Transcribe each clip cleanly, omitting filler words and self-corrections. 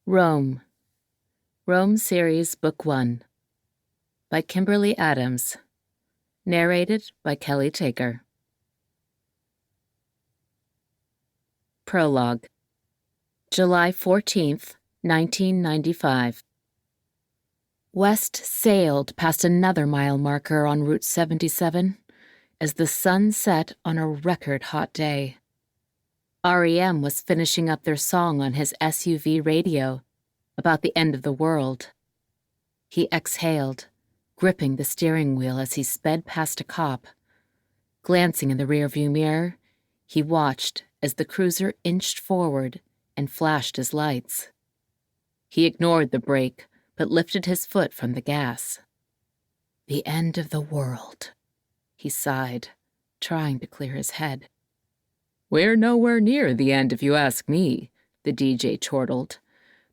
Rome. Rome Series Book 1 by Kimberly Adams. Narrated by Kelli Taker. Prologue. July 14th, 1995. West sailed past another mile marker on Route 77 as the sun set on a record-hot day. REM was finishing up their song on his SUV radio about the end of the world. He exhaled, gripping the steering wheel as he sped past a cop. Glancing in the rearview mirror, he watched as the cruiser inched forward and flashed his lights. He ignored the brake, but lifted his foot from the gas. The end of the world, he sighed, trying to clear his head. "We're nowhere near the end if you ask me," the DJ chortled.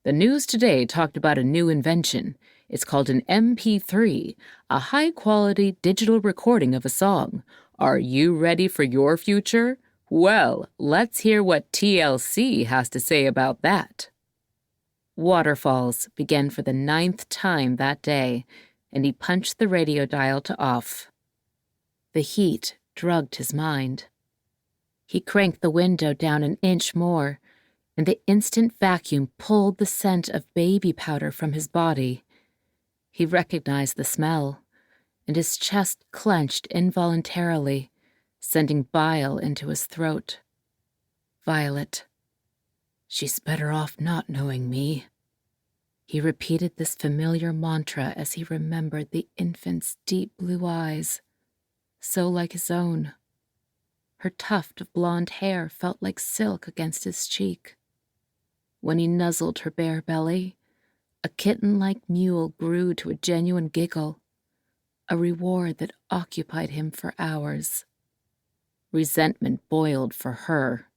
"The news today talked about a new invention. It's called an MP3, a high-quality digital recording of a song. Are you ready for your future? Well, let's hear what TLC has to say about that." Waterfalls began for the 9th time that day, and he punched the radio dial to off. The heat drugged his mind. He cranked the window down an inch more, and the instant vacuum pulled the scent of baby powder from his body. He recognized the smell, and his chest clenched involuntarily, sending bile into his throat. Violet. "She's better off not knowing me." He repeated this familiar mantra as he remembered the infant's deep blue eyes, so like his own. Her tuft of blonde hair felt like silk against his cheek. When he nuzzled her bare belly, a kitten-like mule grew to a genuine giggle, a reward that occupied him for hours. Resentment boiled for her,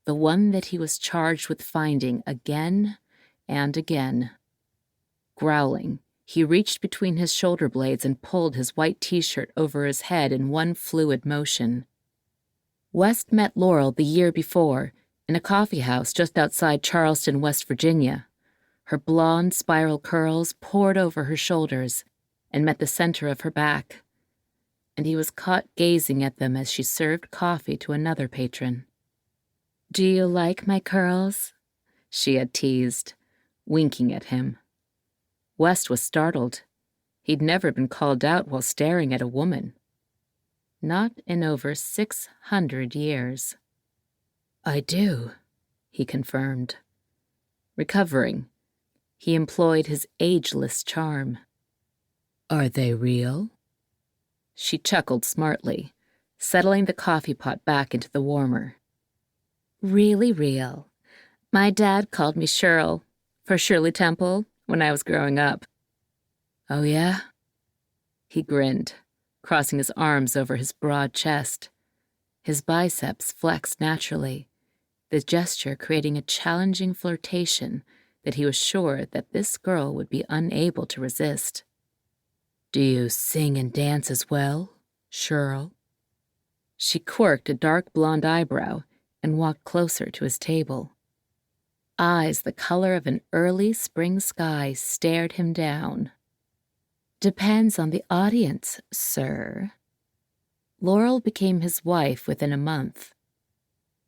the one that he was charged with finding again and again. Growling, he reached between his shoulder blades and pulled his white t-shirt over his head in one fluid motion. West met Laurel the year before in a coffee house just outside Charleston, West Virginia. Her blonde spiral curls poured over her shoulders and met the center of her back, and he was caught gazing at them as she served coffee to another patron. "Do you like my curls?" she had teased, winking at him. West was startled. He'd never been called out while staring at a woman. Not in over 600 years. "I do," he confirmed. Recovering, he employed his ageless charm. "Are they real?" She chuckled smartly, settling the coffee pot back into the warmer. "Really real. My dad called me Shirl, for Shirley Temple, when I was growing up." "Oh, yeah?" He grinned, crossing his arms over his broad chest. His biceps flexed naturally, the gesture creating a challenging flirtation that he was sure that this girl would be unable to resist. "Do you sing and dance as well, Shirl?" She quirked a dark blonde eyebrow and walked closer to his table. Eyes the color of an early spring sky stared him down. "Depends on the audience, sir." Laurel became his wife within a month.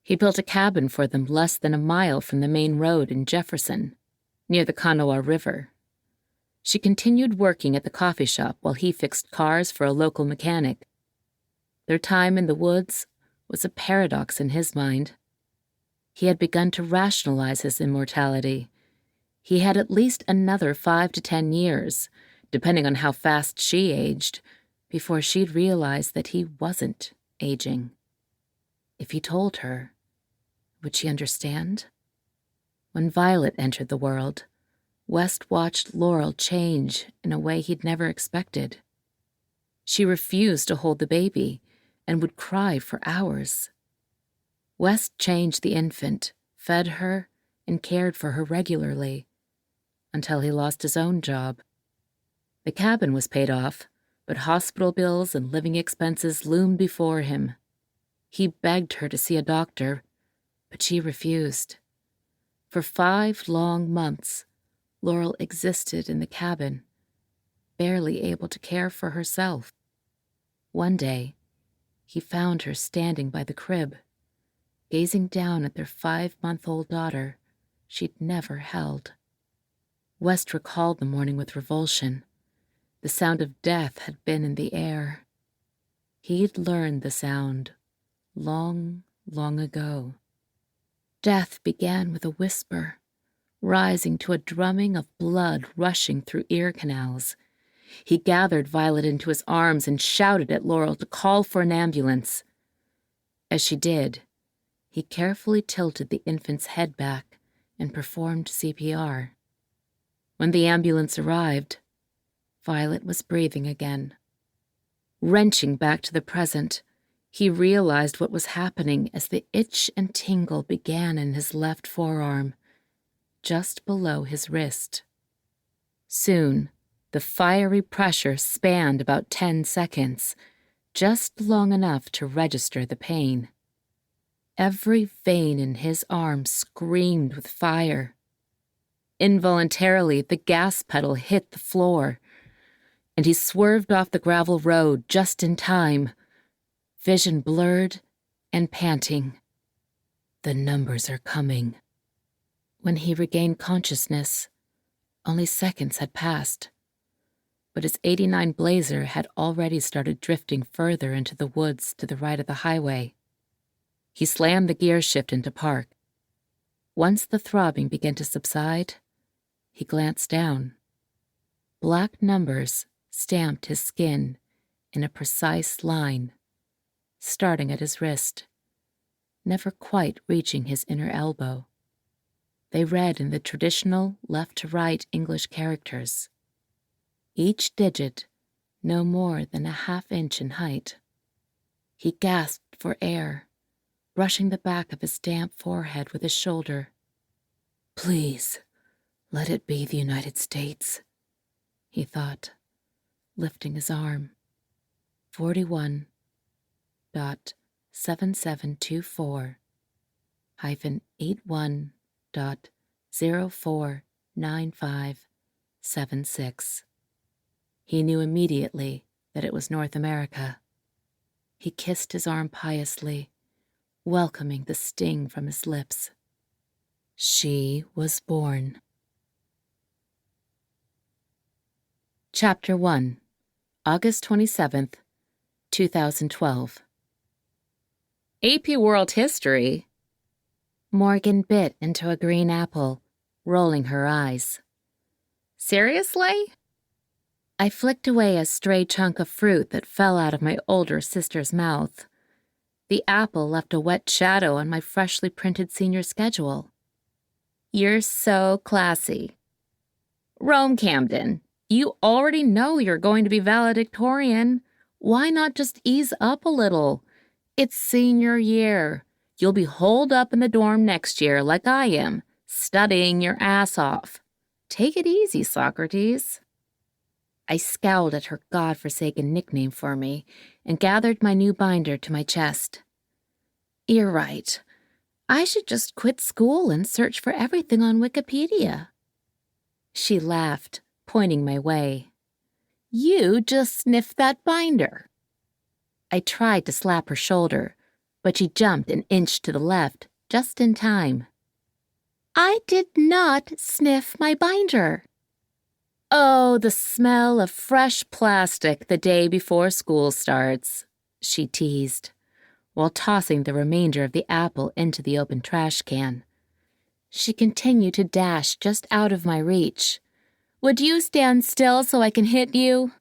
He built a cabin for them less than a mile from the main road in Jefferson, near the Kanawha River. She continued working at the coffee shop while he fixed cars for a local mechanic. Their time in the woods was a paradox in his mind. He had begun to rationalize his immortality. He had at least another 5 to 10 years, depending on how fast she aged, before she'd realize that he wasn't aging. If he told her, would she understand? When Violet entered the world, West watched Laurel change in a way he'd never expected. She refused to hold the baby and would cry for hours. West changed the infant, fed her, and cared for her regularly, until he lost his own job. The cabin was paid off, but hospital bills and living expenses loomed before him. He begged her to see a doctor, but she refused. For 5 long months, Laurel existed in the cabin, barely able to care for herself. One day, he found her standing by the crib, gazing down at their 5-month-old daughter she'd never held. West recalled the morning with revulsion. The sound of death had been in the air. He'd learned the sound long, long ago. Death began with a whisper, rising to a drumming of blood rushing through ear canals. He gathered Violet into his arms and shouted at Laurel to call for an ambulance. As she did, he carefully tilted the infant's head back and performed CPR. When the ambulance arrived, Violet was breathing again. Wrenching back to the present, he realized what was happening as the itch and tingle began in his left forearm, just below his wrist. Soon, the fiery pressure spanned about 10 seconds, just long enough to register the pain. Every vein in his arm screamed with fire. Involuntarily, the gas pedal hit the floor, and he swerved off the gravel road just in time, vision blurred and panting. The numbers are coming. When he regained consciousness, only seconds had passed, but his '89 Blazer had already started drifting further into the woods to the right of the highway. He slammed the gear shift into park. Once the throbbing began to subside, he glanced down. Black numbers stamped his skin in a precise line, starting at his wrist, never quite reaching his inner elbow. They read in the traditional left-to-right English characters, each digit no more than a half-inch in height. He gasped for air, brushing the back of his damp forehead with his shoulder. "Please, let it be the United States," he thought, lifting his arm. 41.7724-81.049576. He knew immediately that it was North America. He kissed his arm piously, welcoming the sting from his lips. She was born. Chapter 1, August 27th, 2012. AP World History? Morgan bit into a green apple, rolling her eyes. Seriously? I flicked away a stray chunk of fruit that fell out of my older sister's mouth. The apple left a wet shadow on my freshly printed senior schedule. You're so classy. Rome, Camden. You already know you're going to be valedictorian. Why not just ease up a little? It's senior year. You'll be holed up in the dorm next year like I am, studying your ass off. Take it easy, Socrates. I scowled at her godforsaken nickname for me and gathered my new binder to my chest. You're right. I should just quit school and search for everything on Wikipedia. She laughed, pointing my way. You just sniffed that binder. I tried to slap her shoulder, but she jumped an inch to the left, just in time. I did not sniff my binder. Oh, the smell of fresh plastic the day before school starts, she teased, while tossing the remainder of the apple into the open trash can. She continued to dash just out of my reach. Would you stand still so I can hit you?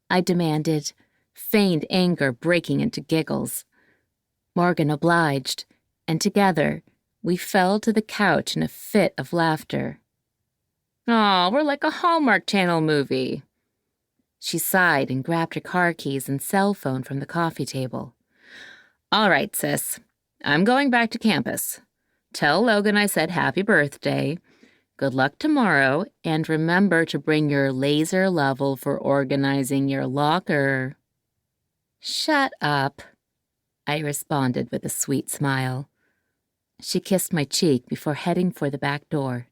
I demanded, feigned anger breaking into giggles. Morgan obliged, and together we fell to the couch in a fit of laughter. Aw, we're like a Hallmark Channel movie. She sighed and grabbed her car keys and cell phone from the coffee table. All right, sis. I'm going back to campus. Tell Logan I said happy birthday. Good luck tomorrow, and remember to bring your laser level for organizing your locker. Shut up, I responded with a sweet smile. She kissed my cheek before heading for the back door.